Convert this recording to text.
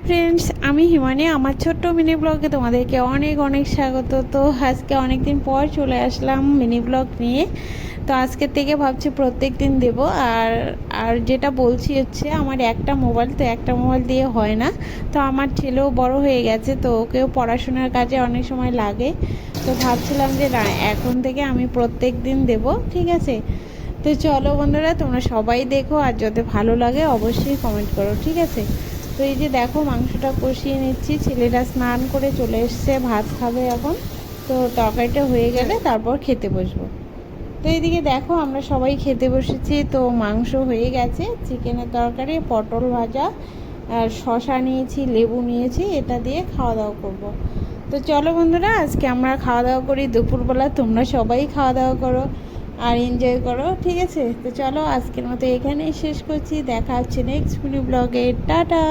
Friends, আমি হিমানি। আমার ছোট্ট মিনি ব্লগে তোমাদেরকে অনেক অনেক স্বাগত। তো আজকে অনেক দিন পর চলে আসলাম মিনি ব্লগ নিয়ে। তো আজকের থেকে ভাবছি প্রত্যেক দিন দেবো। আর আর যেটা বলছি হচ্ছে, আমার একটা মোবাইল, তো একটা মোবাইল দিয়ে হয় না। তো আমার ছেলেও বড় হয়ে গেছে, তো ওকেও পড়াশোনার কাজে অনেক সময় লাগে। তো ভাবছিলাম যে না, এখন থেকে আমি প্রত্যেক দিন দেবো, ঠিক আছে? তো চলো বন্ধুরা, তোমরা সবাই দেখো, আর যদি ভালো লাগে অবশ্যই কমেন্ট করো, ঠিক আছে? তো এই যে দেখো, মাংসটা কষিয়ে নিচ্ছি। ছেলেটা স্নান করে চলে এসছে, ভাত খাবে এখন। তো তরকারিটা হয়ে গেলে তারপর খেতে বসবো। তো এইদিকে দেখো, আমরা সবাই খেতে বসেছি। তো মাংস হয়ে গেছে, চিকেনের তরকারি, পটল ভাজা, আর শশা নিয়েছি, লেবু নিয়েছি, এটা দিয়ে খাওয়া দাওয়া করবো। তো চলো বন্ধুরা, আজকে আমরা খাওয়া দাওয়া করি দুপুরবেলা। তোমরা সবাই খাওয়া দাওয়া করো আর এনজয় করো, ঠিক আছে? তো চলো, আজকের মতো এখানেই শেষ করছি। দেখা হচ্ছে নেক্সট মিনি ব্লগে। টাটা।